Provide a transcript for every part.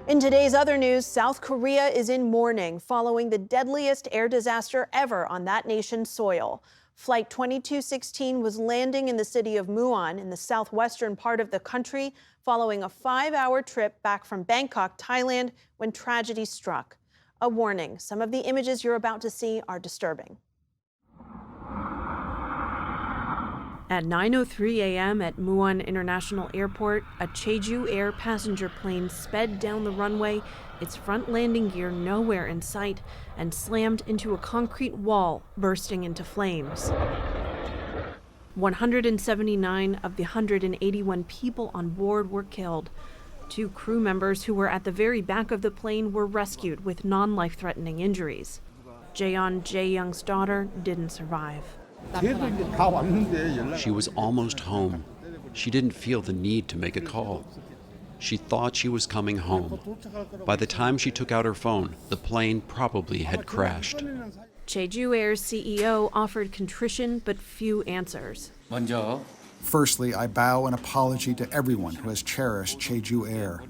In today's other news, South Korea is in mourning following the deadliest air disaster ever on that nation's soil. Flight 2216 was landing in the city of Muon in the southwestern part of the country following a 5-hour trip back from Bangkok, Thailand, when tragedy struck. A warning, some of the images you're about to see are disturbing. At 9:03 a.m. at Muon International Airport, a Jeju Air passenger plane sped down the runway, its front landing gear nowhere in sight, and slammed into a concrete wall, bursting into flames. 179 of the 181 people on board were killed. 2 crew members who were at the very back of the plane were rescued with non-life-threatening injuries. Jaeon Jae-young's daughter didn't survive. She was almost home. She didn't feel the need to make a call. She thought she was coming home. By the time she took out her phone, the plane probably had crashed. Jeju Air's CEO offered contrition but few answers. Firstly, I bow an apology to everyone who has cherished Jeju Air.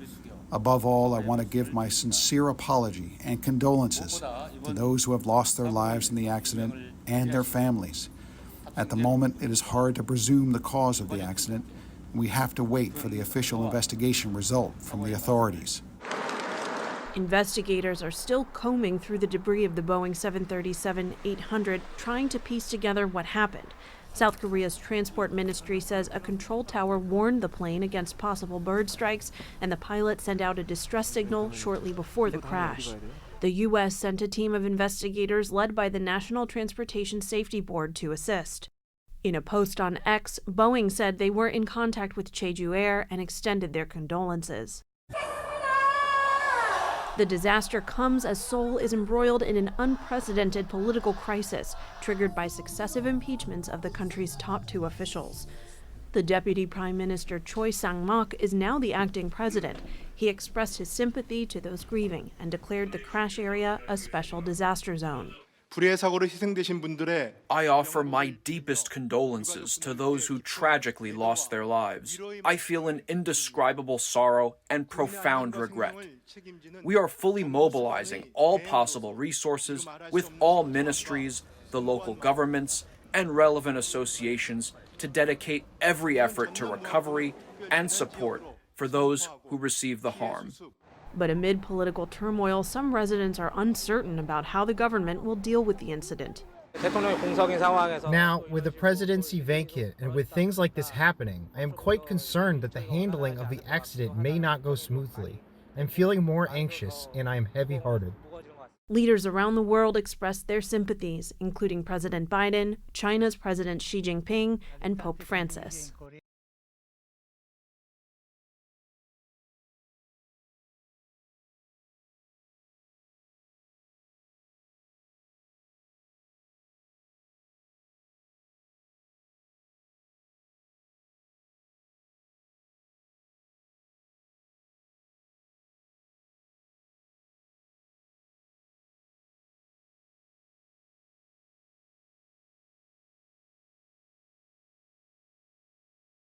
Above all, I want to give my sincere apology and condolences to those who have lost their lives in the accident and their families. At the moment, it is hard to presume the cause of the accident. We have to wait for the official investigation result from the authorities. Investigators are still combing through the debris of the Boeing 737-800, trying to piece together what happened. South Korea's transport ministry says a control tower warned the plane against possible bird strikes, and the pilot sent out a distress signal shortly before the crash. The U.S. sent a team of investigators led by the National Transportation Safety Board to assist. In a post on X, Boeing said they were in contact with Jeju Air and extended their condolences. The disaster comes as Seoul is embroiled in an unprecedented political crisis triggered by successive impeachments of the country's top 2 officials. The Deputy Prime Minister Choi Sang-mok is now the acting president. He expressed his sympathy to those grieving and declared the crash area a special disaster zone. I offer my deepest condolences to those who tragically lost their lives. I feel an indescribable sorrow and profound regret. We are fully mobilizing all possible resources with all ministries, the local governments, and relevant associations to dedicate every effort to recovery and support for those who receive the harm. But amid political turmoil, some residents are uncertain about how the government will deal with the incident. Now, with the presidency vacant and with things like this happening, I am quite concerned that the handling of the accident may not go smoothly. I'm feeling more anxious and I am heavy-hearted. Leaders around the world expressed their sympathies, including President Biden, China's President Xi Jinping, and Pope Francis.